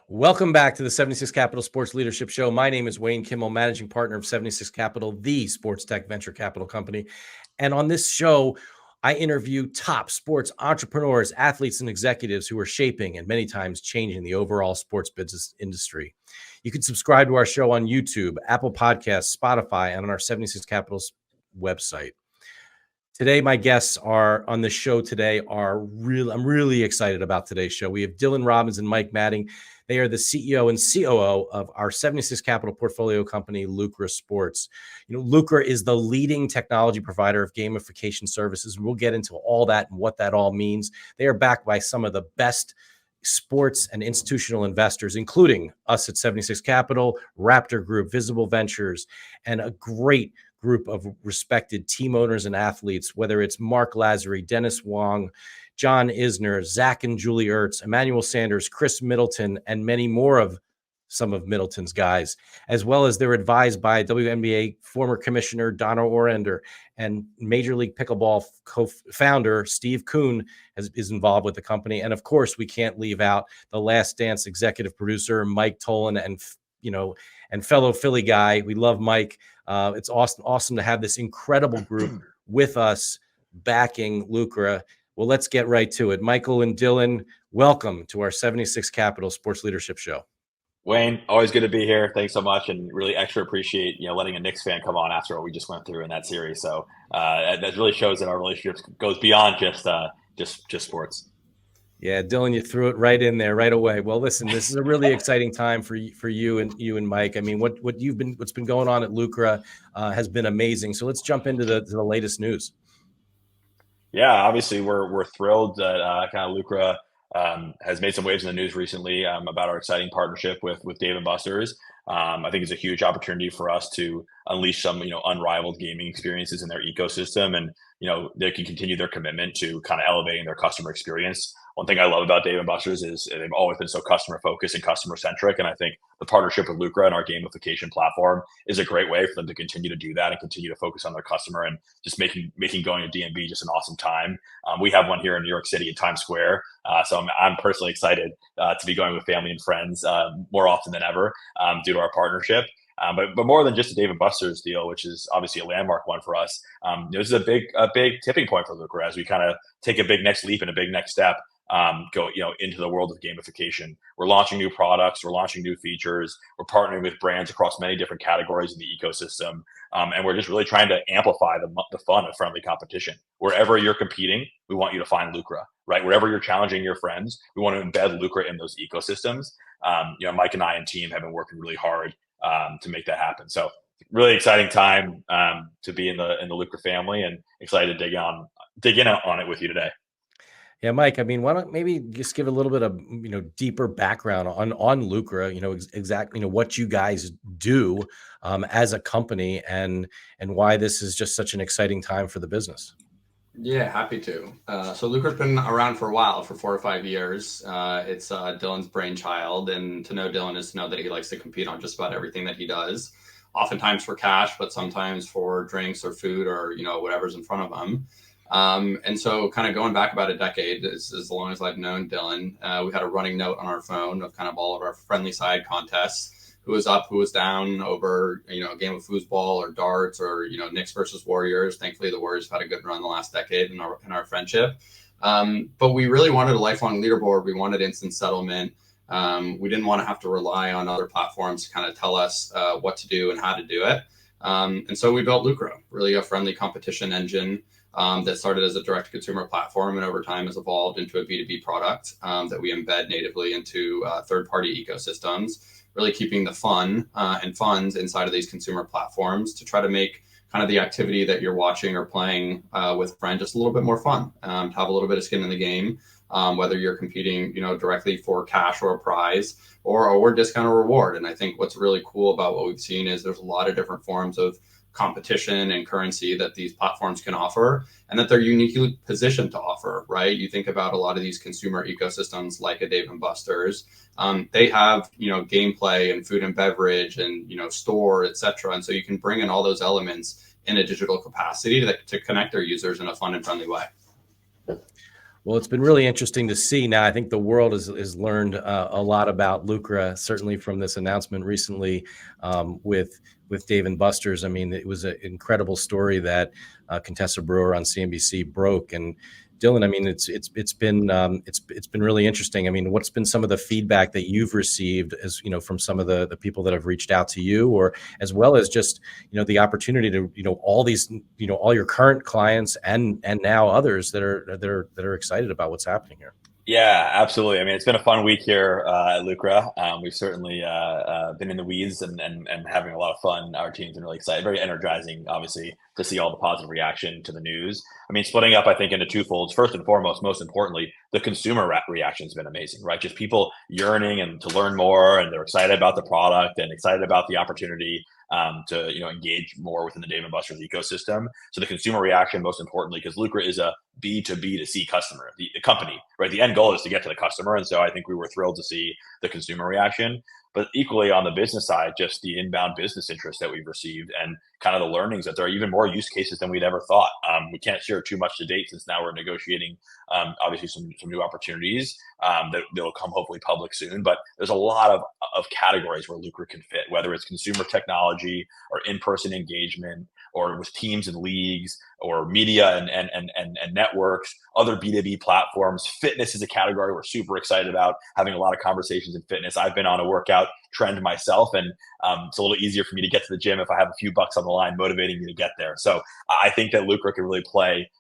Welcome back to the 76 Capital Sports Leadership Show. My name is Wayne Kimmel, managing partner of 76 Capital, the sports tech venture capital company. And on this show, I interview top sports entrepreneurs, athletes, and executives who are shaping and many times changing the overall sports business industry. You can subscribe to our show on YouTube, Apple Podcasts, Spotify, and on our 76 Capital's website. Today, my guests are on the show today I'm really excited about today's show. We have Dylan Robbins and Mike Matting. They are the CEO and COO of our 76 Capital portfolio company, Lucra Sports. Lucra is the leading technology provider of gamification services. We'll get into all that and what that all means. They are backed by some of the best sports and institutional investors, including us at 76 Capital, Raptor Group, Visible Ventures, and a great group of respected team owners and athletes, whether it's Mark Lazary, Dennis Wong, John Isner, Zach and Julie Ertz, Emmanuel Sanders, Chris Middleton, and many more of some of Middleton's guys, as well as they're advised by WNBA former commissioner Donna Orender and Major League Pickleball co-founder Steve Kuhn is involved with the company. And of course, we can't leave out the Last Dance executive producer, Mike Tolan, and fellow Philly guy. We love Mike. It's awesome to have this incredible group with us backing Lucra. Well, let's get right to it. Michael and Dylan, welcome to our 76 Capital Sports Leadership Show. Wayne, always good to be here. Thanks so much, and really extra appreciate letting a Knicks fan come on after what we just went through in that series. So that really shows that our relationship goes beyond just sports. Yeah, Dylan, you threw it right in there right away. Well, listen, this is a really exciting time for you and Mike. I mean, what's been going on at Lucra has been amazing. So let's jump into the latest news. Yeah, obviously we're thrilled that kind of Lucra has made some waves in the news recently about our exciting partnership with Dave & Buster's. I think it's a huge opportunity for us to unleash some unrivaled gaming experiences in their ecosystem, and they can continue their commitment to kind of elevating their customer experience. One thing I love about Dave & Buster's is they've always been so customer focused and customer centric, and I think the partnership with Lucra and our gamification platform is a great way for them to continue to do that and continue to focus on their customer and just making going to DMV just an awesome time. We have one here in New York City at Times Square, so I'm personally excited to be going with family and friends more often than ever due to our partnership. But more than just a Dave & Buster's deal, which is obviously a landmark one for us, this is a big tipping point for Lucra as we kind of take a big next leap and a big next step. Go into the world of gamification. We're launching new products, we're launching new features, we're partnering with brands across many different categories in the ecosystem, and we're just really trying to amplify the fun of friendly competition. Wherever you're competing, we want you to find Lucra, right? Wherever you're challenging your friends, we want to embed Lucra in those ecosystems. Mike and I and team have been working really hard to make that happen. So really exciting time to be in the Lucra family, and excited to dig in on it with you today. Yeah, Mike, I mean, why don't maybe just give a little bit of, deeper background on Lucra, exactly, what you guys do as a company and why this is just such an exciting time for the business. Yeah, happy to. So Lucra's been around for a while, for 4 or 5 years. It's Dylan's brainchild, and to know Dylan is to know that he likes to compete on just about everything that he does, oftentimes for cash, but sometimes for drinks or food or, whatever's in front of him. And so kind of going back about a decade, as long as I've known Dylan, we had a running note on our phone of kind of all of our friendly side contests, who was up, who was down over, a game of foosball or darts or, Knicks versus Warriors. Thankfully, the Warriors have had a good run the last decade in our friendship. But we really wanted a lifelong leaderboard. We wanted instant settlement. We didn't want to have to rely on other platforms to kind of tell us what to do and how to do it. And so we built Lucra, really a friendly competition engine that started as a direct-to-consumer platform and over time has evolved into a B2B product that we embed natively into third-party ecosystems, really keeping the fun and funds inside of these consumer platforms to try to make kind of the activity that you're watching or playing with a friend just a little bit more fun, to have a little bit of skin in the game, whether you're competing, directly for cash or a prize or discount or reward. And I think what's really cool about what we've seen is there's a lot of different forms of competition and currency that these platforms can offer and that they're uniquely positioned to offer, right? You think about a lot of these consumer ecosystems like a Dave & Buster's, they have, gameplay and food and beverage and, store, et cetera. And so you can bring in all those elements in a digital capacity to connect their users in a fun and friendly way. Well, it's been really interesting to see. Now, I think the world has learned a lot about Lucra, certainly from this announcement recently with Dave and Buster's. I mean, it was an incredible story that Contessa Brewer on CNBC broke. And Dylan, I mean, it's been really interesting. I mean, what's been some of the feedback that you've received, as you know, from some of the people that have reached out to you, or as well as just the opportunity to all these all your current clients and now others that are excited about what's happening here. Yeah, absolutely. I mean, it's been a fun week here at Lucra. We've certainly been in the weeds and having a lot of fun. Our team's been really excited, very energizing, obviously, to see all the positive reaction to the news. I mean, splitting up, I think, into twofolds. First and foremost, most importantly, the consumer reaction has been amazing, right? Just people yearning and to learn more, and they're excited about the product and excited about the opportunity to engage more within the Dave & Buster's ecosystem. So the consumer reaction, most importantly, because Lucra is a B2B2C customer, the company, right? The end goal is to get to the customer. And so I think we were thrilled to see the consumer reaction. But equally on the business side, just the inbound business interest that we've received and kind of the learnings that there are even more use cases than we'd ever thought. We can't share too much to date since now we're negotiating, obviously, some new opportunities that will come hopefully public soon. But there's a lot of categories where Lucra can fit, whether it's consumer technology or in-person engagement, or with teams and leagues, or media and networks, other B2B platforms. Fitness is a category we're super excited about, having a lot of conversations in fitness. I've been on a workout trend myself, and it's a little easier for me to get to the gym if I have a few bucks on the line motivating me to get there. So I think that Lucra can really play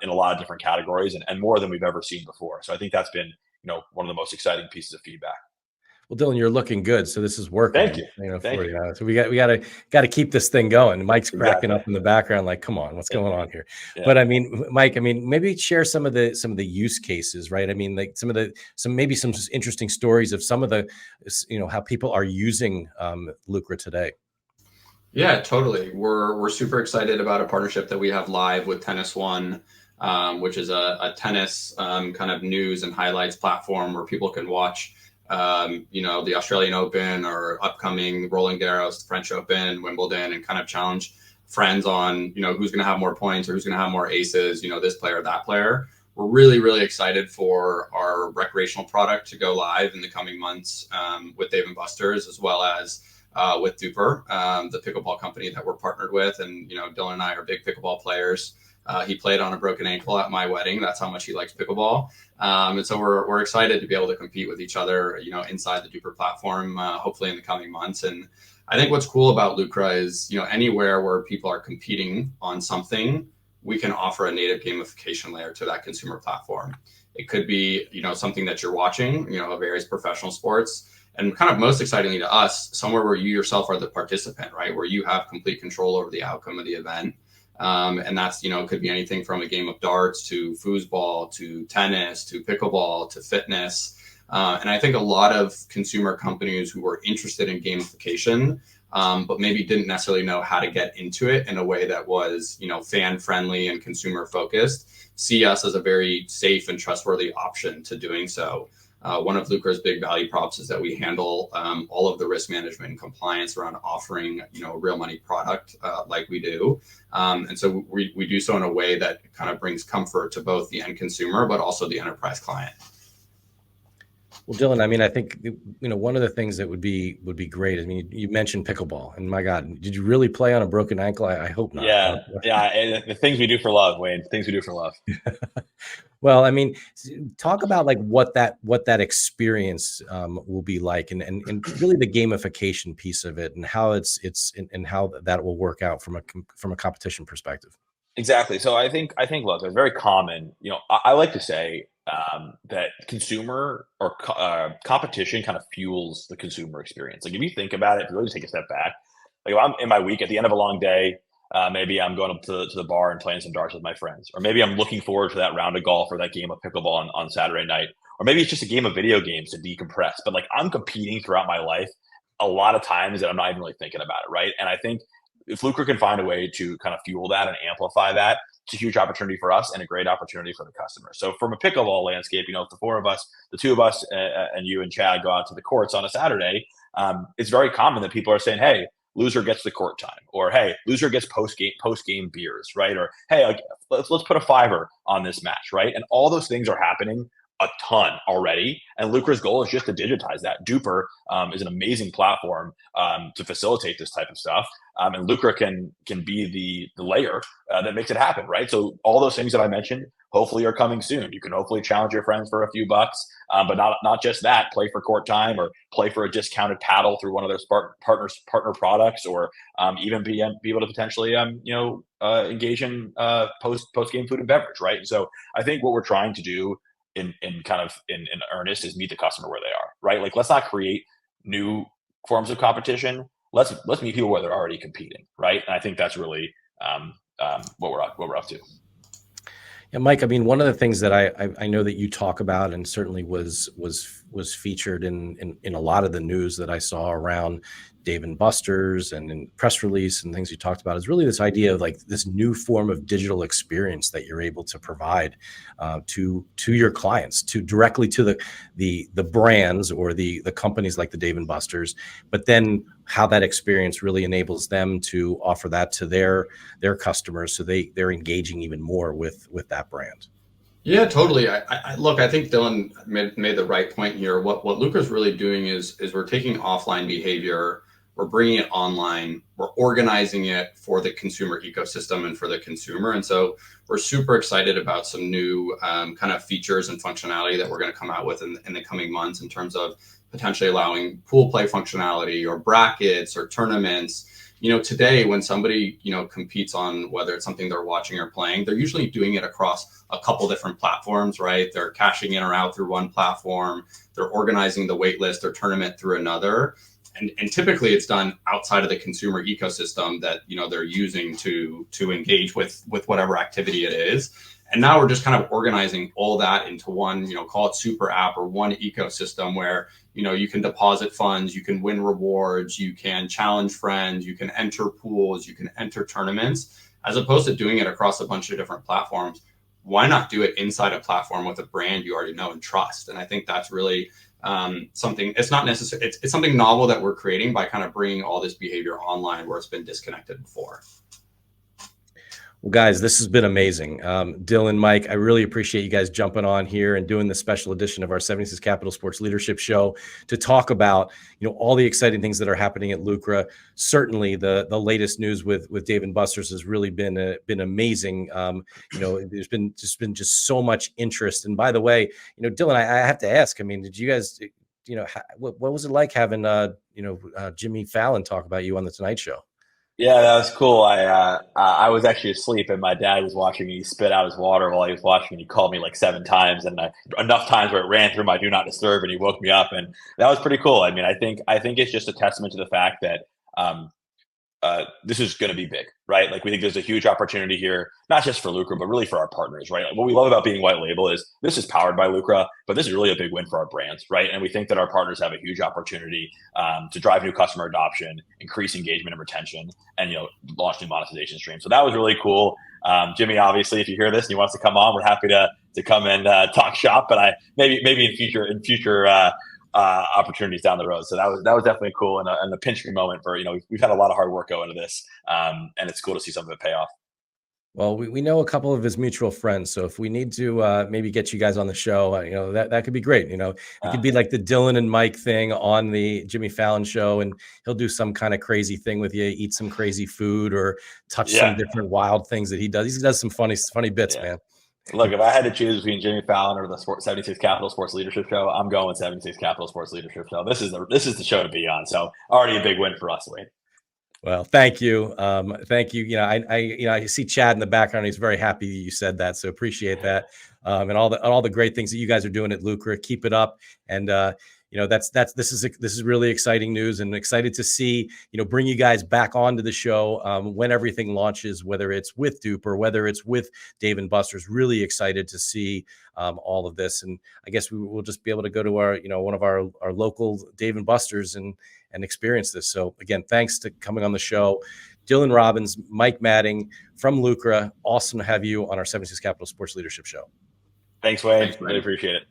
in a lot of different categories and more than we've ever seen before. So I think that's been one of the most exciting pieces of feedback. Well, Dylan, you're looking good, so this is working. Thank you. Thank you. So we got to keep this thing going. Mike's cracking up in the background, like, come on, what's going on here? Yeah. But I mean, Mike, maybe share some of the use cases, right? I mean, like some interesting stories of some of the, how people are using Lucra today. Yeah, totally. We're super excited about a partnership that we have live with Tennis One, which is a tennis kind of news and highlights platform where people can watch the Australian Open or upcoming Roland Garros, the French Open, Wimbledon, and kind of challenge friends on, who's going to have more points or who's going to have more aces, this player, that player. We're really, really excited for our recreational product to go live in the coming months with Dave & Buster's, as well as with Duper, the pickleball company that we're partnered with. And, Dylan and I are big pickleball players. He played on a broken ankle at my wedding. That's how much he likes pickleball. And so we're excited to be able to compete with each other, inside the Duper platform, hopefully in the coming months. And I think what's cool about Lucra is, anywhere where people are competing on something, we can offer a native gamification layer to that consumer platform. It could be, something that you're watching, various professional sports. And kind of most excitingly to us, somewhere where you yourself are the participant, right? Where you have complete control over the outcome of the event. And that's, could be anything from a game of darts to foosball, to tennis, to pickleball, to fitness. And I think a lot of consumer companies who were interested in gamification, but maybe didn't necessarily know how to get into it in a way that was, fan friendly and consumer focused, see us as a very safe and trustworthy option to doing so. One of Lucra's big value props is that we handle all of the risk management and compliance around offering, a real money product like we do. And so we do so in a way that kind of brings comfort to both the end consumer, but also the enterprise client. Well, Dylan, I mean, I think, one of the things that would be great. I mean, you mentioned pickleball, and my God, did you really play on a broken ankle? I hope not. Yeah. And the things we do for love, Wayne, things we do for love. Well, I mean, talk about like what that experience will be like, and really the gamification piece of it, and how it's and how that will work out from a competition perspective. Exactly. So I think look, it's very common. I like to say that consumer or competition kind of fuels the consumer experience. Like if you think about it, if you really take a step back, like if I'm in my week at the end of a long day, maybe I'm going up to the bar and playing some darts with my friends, or maybe I'm looking forward to that round of golf or that game of pickleball on Saturday night, or maybe it's just a game of video games to decompress. But like I'm competing throughout my life a lot of times that I'm not even really thinking about it, right? And I think if Lucra can find a way to kind of fuel that and amplify that, it's a huge opportunity for us and a great opportunity for the customer. So from a pickleball landscape, if the four of us, the two of us and you and Chad go out to the courts on a Saturday, it's very common that people are saying, hey, loser gets the court time, or hey, loser gets post game beers, right? Or hey, like, let's put a $5 on this match, right? And all those things are happening a ton already. And Lucra's goal is just to digitize that. Duper is an amazing platform to facilitate this type of stuff. And Lucra can be the layer that makes it happen, right? So all those things that I mentioned hopefully are coming soon. You can hopefully challenge your friends for a few bucks, but not just that. Play for court time, or play for a discounted paddle through one of their partner products, or even be able to potentially engage in post game food and beverage, right? And so I think what we're trying to do in earnest is meet the customer where they are, right? Like, let's not create new forms of competition. Let's meet people where they're already competing, right? And I think that's really what we're up to. Yeah, Mike, I mean, one of the things that I know that you talk about, and certainly was featured in a lot of the news that I saw around Dave & Buster's and in press release and things you talked about, is really this idea of like this new form of digital experience that you're able to provide to your clients, to directly to the brands or the companies like the Dave & Buster's, but then how that experience really enables them to offer that to their customers, so they're engaging even more with that brand. Yeah, totally. I think Dylan made the right point here. What Lucra's really doing is we're taking offline behavior, we're bringing it online, we're organizing it for the consumer ecosystem and for the consumer. And so we're super excited about some new kind of features and functionality that we're going to come out with in the coming months, in terms of potentially allowing pool play functionality, or brackets, or tournaments. Today, when somebody, competes on whether it's something they're watching or playing, they're usually doing it across a couple different platforms, right? They're cashing in or out through one platform, they're organizing the wait list or tournament through another. And typically it's done outside of the consumer ecosystem that, they're using to engage with whatever activity it is. And now we're just kind of organizing all that into one, call it super app, or one ecosystem where, you can deposit funds, you can win rewards, you can challenge friends, you can enter pools, you can enter tournaments, as opposed to doing it across a bunch of different platforms. Why not do it inside a platform with a brand you already know and trust? And I think that's really something. It's not necessary. It's something novel that we're creating by kind of bringing all this behavior online where it's been disconnected before. Well, guys, this has been amazing. Dylan, Mike, I really appreciate you guys jumping on here and doing this special edition of our 76 Capital Sports Leadership Show to talk about, all the exciting things that are happening at Lucra. Certainly, the latest news with Dave & Buster's has really been amazing. There's been just so much interest. And by the way, Dylan, I have to ask. I mean, did you guys, what was it like having Jimmy Fallon talk about you on the Tonight Show? Yeah, that was cool. I was actually asleep, and my dad was watching me spit out his water while he was watching. He called me like 7 times, and enough times where it ran through my do not disturb, and he woke me up, and that was pretty cool. I mean, I think it's just a testament to the fact that this is going to be big, right? Like, we think there's a huge opportunity here, not just for Lucra, but really for our partners, right? Like, what we love about being white label is this is powered by Lucra, but this is really a big win for our brands, right? And we think that our partners have a huge opportunity to drive new customer adoption, increase engagement and retention, and launch new monetization streams. So that was really cool. Jimmy, obviously, if you hear this and he wants to come on, we're happy to come and talk shop. But maybe in future opportunities down the road. So that was definitely cool, and a pinch me moment for, we've had a lot of hard work go into this, and it's cool to see some of it pay off. Well, we know a couple of his mutual friends, so if we need to maybe get you guys on the show, that could be great. It could be like the Dylan and Mike thing on the Jimmy Fallon show, and he'll do some kind of crazy thing with you, eat some crazy food, or touch some different wild things that he does. He does some funny bits, man. Look, if I had to choose between Jimmy Fallon or the 76 Capital Sports Leadership Show, I'm going with 76 Capital Sports Leadership Show. This is the show to be on. So already a big win for us, Wayne. Well, thank you. Thank you. I see Chad in the background. He's very happy you said that. So appreciate that. And all the great things that you guys are doing at Lucra. Keep it up. And this is really exciting news, and excited to see, bring you guys back onto the show when everything launches, whether it's with Duper, whether it's with Dave & Buster's. Really excited to see all of this. And I guess we'll just be able to go to our, one of our local Dave & Buster's and experience this. So again, thanks to coming on the show. Dylan Robbins, Mike Madding from Lucra. Awesome to have you on our 76 Capital Sports Leadership Show. Thanks, Wayne. Really appreciate it.